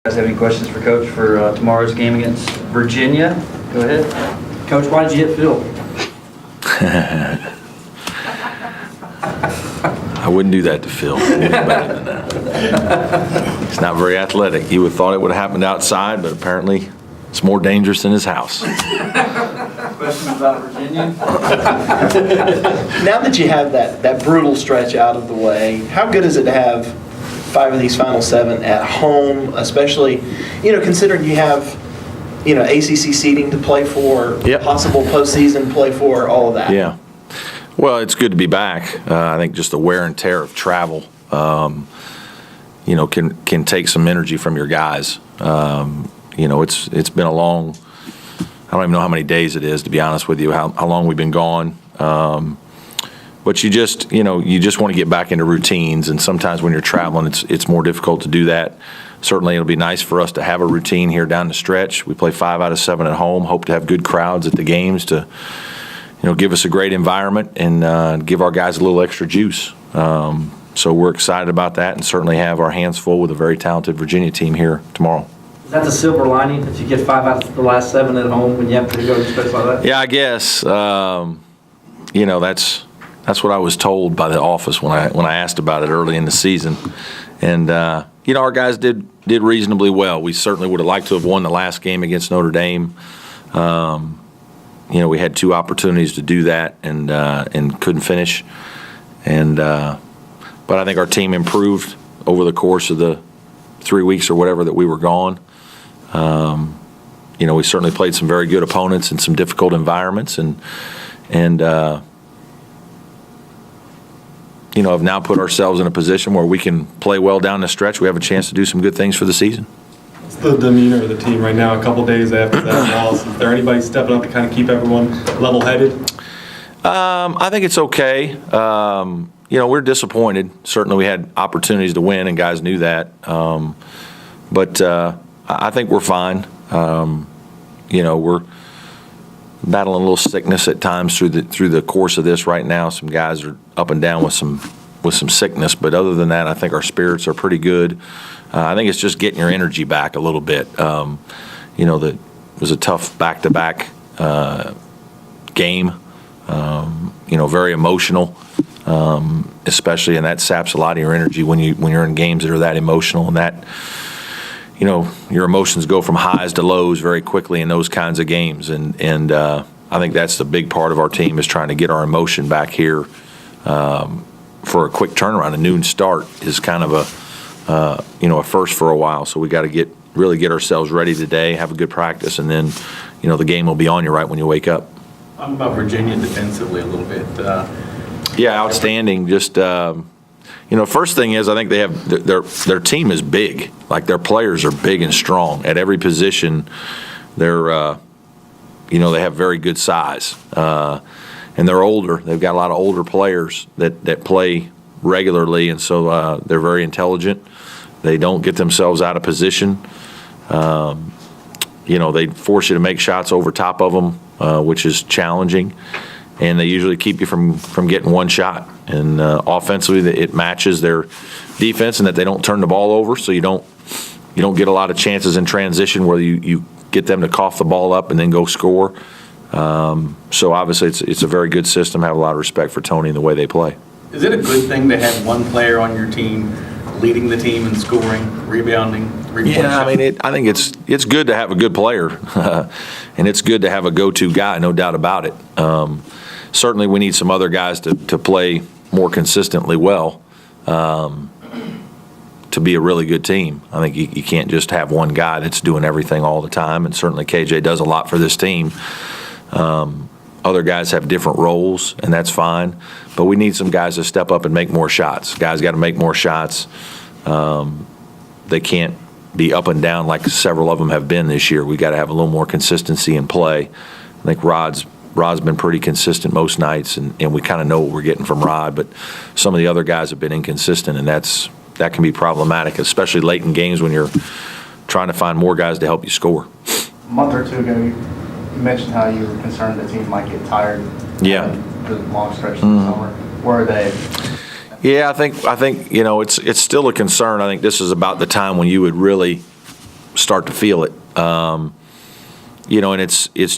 Guys have any questions for Coach for tomorrow's game against Virginia? Go ahead. Coach, why did you hit Phil? I wouldn't do that to Phil. He's better than that. He's not very athletic. He would have thought it would have happened outside, but apparently it's more dangerous in his house. Questions about Virginia? Now that you have that brutal stretch out of the way, how good is it to have 5 of these final 7 at home, especially, considering you have, ACC seeding to play for, Yep. possible postseason play for, all of that? Yeah. Well, it's good to be back. I think just the wear and tear of travel, can take some energy from your guys. It's been a long, I don't even know how many days it is, to be honest with you, how long we've been gone. But you just want to get back into routines, and sometimes when you're traveling, it's more difficult to do that. Certainly, it'll be nice for us to have a routine here down the stretch. We play 5 out of 7 at home. Hope to have good crowds at the games to, give us a great environment and give our guys a little extra juice. So we're excited about that, and certainly have our hands full with a very talented Virginia team here tomorrow. Is that the silver lining, that you get 5 out of the last 7 at home when you have to go to space like that? Yeah, I guess. That's what I was told by the office when I asked about it early in the season. And our guys did reasonably well. We certainly would have liked to have won the last game against Notre Dame. We had 2 opportunities to do that and couldn't finish. But I think our team improved over the course of the 3 weeks or whatever that we were gone. We certainly played some very good opponents in some difficult environments, and have now put ourselves in a position where we can play well down the stretch. We have a chance to do some good things for the season. What's the demeanor of the team right now, a couple days after that loss? Is there anybody stepping up to kind of keep everyone level-headed? I think it's okay. We're disappointed. Certainly we had opportunities to win, and guys knew that. But I think we're fine. We're battling a little sickness at times through the course of this right now. Some guys are up and down with some sickness, but other than that, I think our spirits are pretty good. I think it's just getting your energy back a little bit. It was a tough back-to-back game. Very emotional, especially, and that saps a lot of your energy when you're in games that are that emotional, and that your emotions go from highs to lows very quickly in those kinds of games, and I think that's the big part of our team, is trying to get our emotion back here for a quick turnaround. A noon start is kind of a first for a while, so we got to really get ourselves ready today, have a good practice, and then the game will be on you right when you wake up. I'm about Virginia defensively a little bit. Yeah, outstanding. Just first thing is, I think they have their team is big. Like, their players are big and strong at every position. They're they have very good size, and they're older. They've got a lot of older players that play regularly, and so they're very intelligent. They don't get themselves out of position. They force you to make shots over top of them, which is challenging, and they usually keep you from getting one shot. And offensively, it matches their defense in that they don't turn the ball over, so you don't get a lot of chances in transition where you get them to cough the ball up and then go score. So obviously, it's a very good system. I have a lot of respect for Tony and the way they play. Is it a good thing to have one player on your team leading the team in scoring, rebounding, Yeah, I think it's good to have a good player, and it's good to have a go-to guy, no doubt about it. Certainly, we need some other guys to play more consistently well to be a really good team. I think you can't just have one guy that's doing everything all the time, and certainly KJ does a lot for this team. Other guys have different roles, and that's fine. But we need some guys to step up and make more shots. Guys got to make more shots. They can't be up and down like several of them have been this year. We got to have a little more consistency in play. I think Rod's been pretty consistent most nights, and we kind of know what we're getting from Rod. But some of the other guys have been inconsistent, and that can be problematic, especially late in games when you're trying to find more guys to help you score. A month or two ago, you mentioned how you were concerned the team might get tired. Yeah. The long stretch in the summer. Where are they? Yeah, I think it's still a concern. I think this is about the time when you would really start to feel it. And it's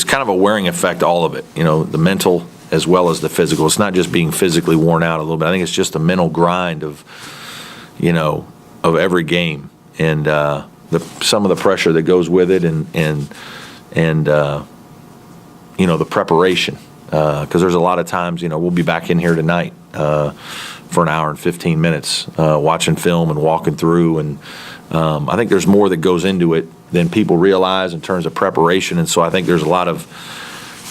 kind of a wearing effect, all of it, the mental as well as the physical. It's not just being physically worn out a little bit. I think it's just the mental grind of every game and some of the pressure that goes with it and the preparation. Because there's a lot of times, we'll be back in here tonight for an hour and 15 minutes watching film and walking through. And I think there's more that goes into it than people realize in terms of preparation. And so I think there's a lot of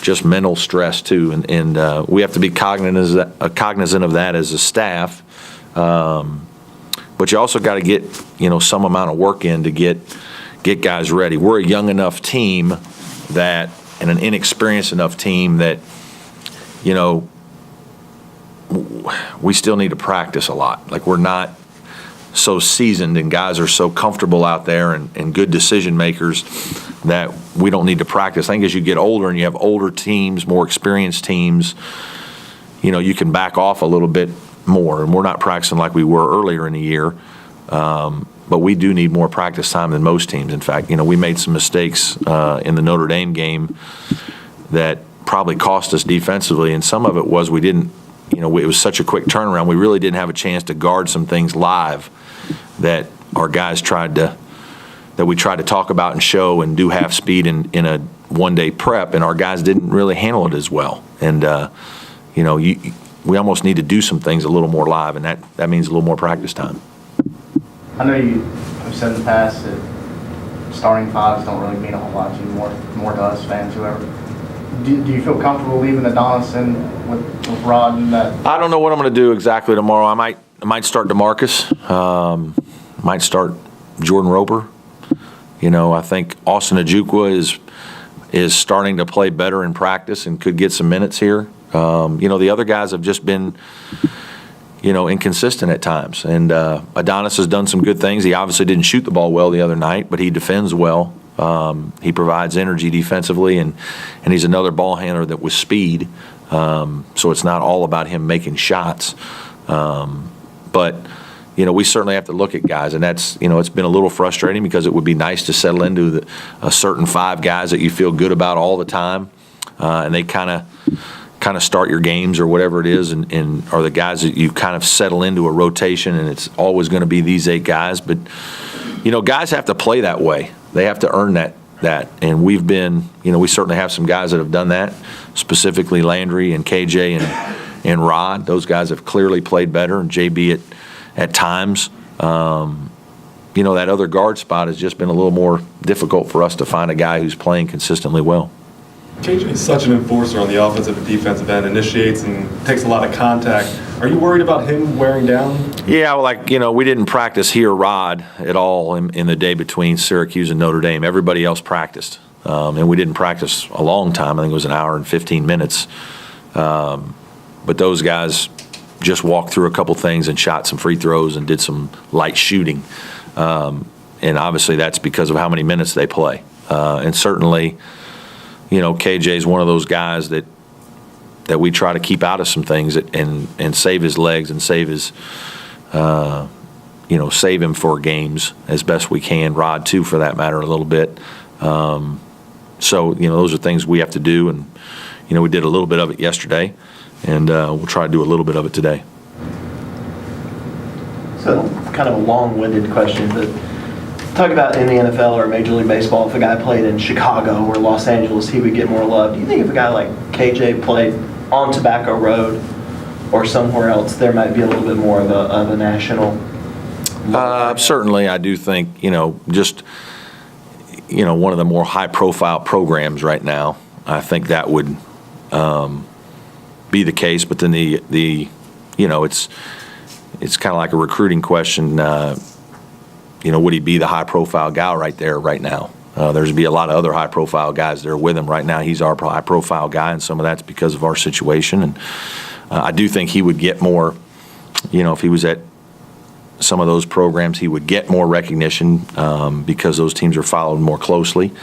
just mental stress too. And we have to be cognizant of that as a staff. But you also got to get, some amount of work in to get guys ready. We're a young enough team and an inexperienced enough team that, we still need to practice a lot. Like, we're not so seasoned and guys are so comfortable out there and good decision makers that we don't need to practice. I think as you get older and you have older teams, more experienced teams, you can back off a little bit more. And we're not practicing like we were earlier in the year. But we do need more practice time than most teams. In fact, we made some mistakes in the Notre Dame game that probably cost us defensively, and some of it was we didn't, it was such a quick turnaround. We really didn't have a chance to guard some things live that our guys that we tried to talk about and show and do half speed in a one-day prep, and our guys didn't really handle it as well. And, we almost need to do some things a little more live, and that means a little more practice time. I know you have said in the past that starting fives don't really mean a whole lot to you, more to us fans, whoever. Do you feel comfortable leaving Adonis with Rod and that? I don't know what I'm going to do exactly tomorrow. I might start DeMarcus. Might start Jordan Roper. I think Austin Ajukwa is starting to play better in practice and could get some minutes here. The other guys have just been, inconsistent at times. And Adonis has done some good things. He obviously didn't shoot the ball well the other night, but he defends well. He provides energy defensively, and he's another ball handler that with speed. So it's not all about him making shots. But, we certainly have to look at guys, and that's, it's been a little frustrating because it would be nice to settle into a certain five guys that you feel good about all the time, and they kind of start your games or whatever it is, and are the guys that you kind of settle into a rotation, and it's always going to be these 8 guys. But, guys have to play that way. They have to earn that. And we've been, we certainly have some guys that have done that, specifically Landry and KJ and Rod. Those guys have clearly played better, and JB at times. That other guard spot has just been a little more difficult for us to find a guy who's playing consistently well. KJ is such an enforcer on the offensive and defensive end, initiates and takes a lot of contact. Are you worried about him wearing down? Yeah, well, we didn't practice here, Rod, at all in the day between Syracuse and Notre Dame. Everybody else practiced, and we didn't practice a long time. I think it was an hour and 15 minutes. But those guys just walked through a couple things and shot some free throws and did some light shooting. And obviously that's because of how many minutes they play. And certainly, KJ is one of those guys that we try to keep out of some things and save his legs and save his, save him for games as best we can. Rod, too, for that matter, a little bit. So, those are things we have to do. And, we did a little bit of it yesterday, and we'll try to do a little bit of it today. So, kind of a long-winded question, but talk about in the NFL or Major League Baseball, if a guy played in Chicago or Los Angeles, he would get more love. Do you think if a guy like KJ played on Tobacco Road or somewhere else, there might be a little bit more of a national? Certainly, I do think, just, one of the more high-profile programs right now, I think that would be the case. But then it's kind of like a recruiting question. Would he be the high-profile guy right there right now? There's be a lot of other high-profile guys that are with him right now. He's our high-profile guy, and some of that's because of our situation. And I do think he would get more, if he was at some of those programs, he would get more recognition because those teams are followed more closely.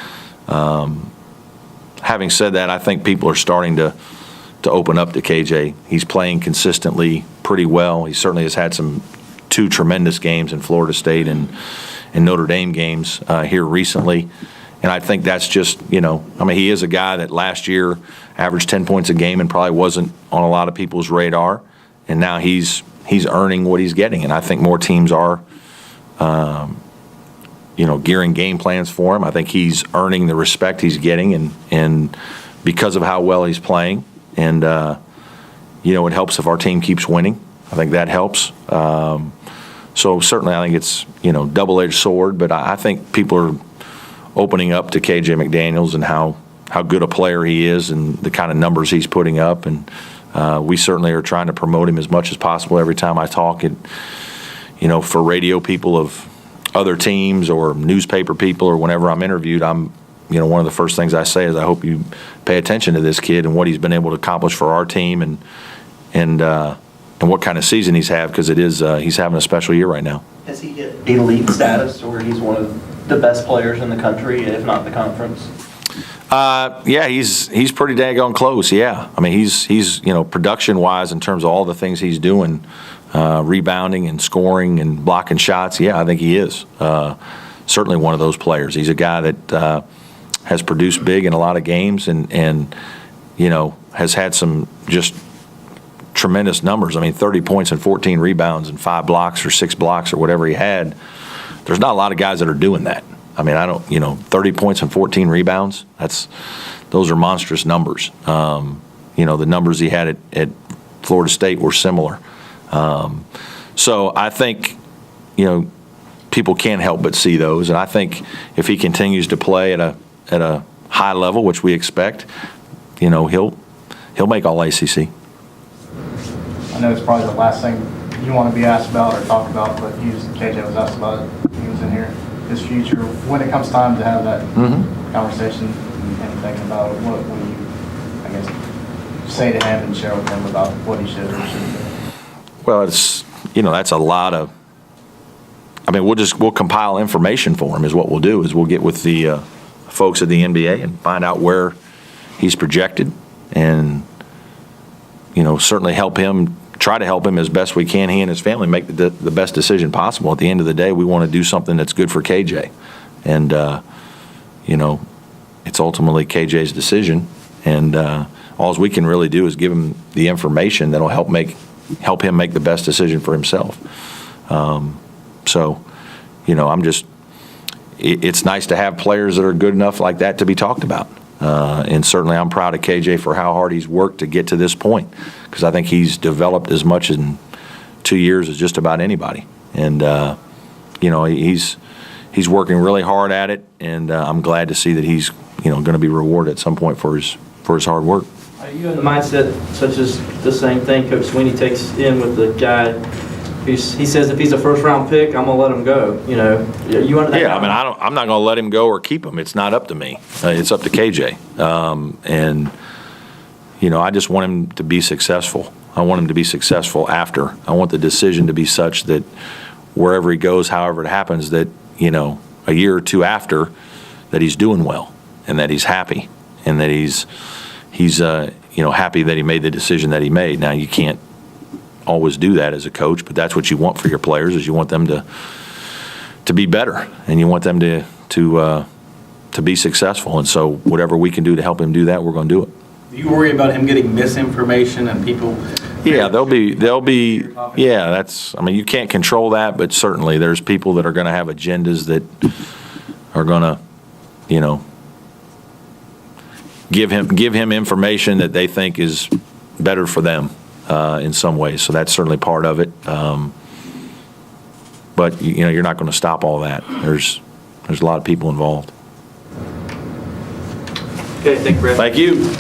Having said that, I think people are starting to open up to KJ. He's playing consistently pretty well. He certainly has had 2 tremendous games in Florida State and Notre Dame games here recently. And I think that's just, he is a guy that last year averaged 10 points a game and probably wasn't on a lot of people's radar. And now he's earning what he's getting. And I think more teams are, gearing game plans for him. I think he's earning the respect he's getting and because of how well he's playing. And, it helps if our team keeps winning. I think that helps. So certainly I think it's, double-edged sword, but I think people are opening up to KJ McDaniels and how good a player he is and the kind of numbers he's putting up. And we certainly are trying to promote him as much as possible every time I talk. For radio people of other teams or newspaper people or whenever I'm interviewed, one of the first things I say is I hope you pay attention to this kid and what he's been able to accomplish for our team and what kind of season he's had, because he's having a special year right now. Has he hit elite status, or he's one of the best players in the country, if not the conference? Yeah, he's pretty daggone close. Yeah, I mean he's production wise in terms of all the things he's doing, rebounding and scoring and blocking shots. Yeah, I think he is certainly one of those players. He's a guy that has produced big in a lot of games and has had some just tremendous numbers. I mean, 30 points and 14 rebounds and 5 blocks or 6 blocks or whatever he had. There's not a lot of guys that are doing that. I mean, 30 points and 14 rebounds, those are monstrous numbers. The numbers he had at Florida State were similar. So I think, people can't help but see those. And I think if he continues to play at a high level, which we expect, he'll make all ACC. I know it's probably the last thing you want to be asked about or talk about, but KJ was asked about it. He was in here. His future, when it comes time to have that conversation and thinking about it, what will you, I guess, say to him and share with him about what he should or shouldn't do? Well, it's, that's a lot of, we'll compile information for him is what we'll do, is we'll get with the folks at the NBA and find out where he's projected and, certainly try to help him as best we can, he and his family, make the best decision possible. At the end of the day, we want to do something that's good for KJ. And, it's ultimately KJ's decision. And all we can really do is give him the information that'll help him make the best decision for himself. It's nice to have players that are good enough like that to be talked about. And certainly I'm proud of KJ for how hard he's worked to get to this point, because I think he's developed as much in 2 years as just about anybody. And, he's working really hard at it, and I'm glad to see that he's, going to be rewarded at some point for his hard work. Are you in the mindset such as the same thing Coach Sweeney takes in with the guy? He says if he's a first-round pick, I'm going to let him go. You under that? Yeah, I'm not going to let him go or keep him. It's not up to me. It's up to KJ. I just want him to be successful. I want him to be successful after. I want the decision to be such that wherever he goes, however it happens, that, a year or two after, that he's doing well and that he's happy and that he's happy that he made the decision that he made. Now, you can't always do that as a coach, but that's what you want for your players, is you want them to be better and you want them to be successful. And so whatever we can do to help him do that, we're going to do it. Do you worry about him getting misinformation and people? Yeah, they'll be. Yeah, that's. You can't control that, but certainly there's people that are going to have agendas that are going to, give him information that they think is better for them in some ways. So that's certainly part of it. But you're not going to stop all that. There's a lot of people involved. Okay, thank you, Brett. Thank you.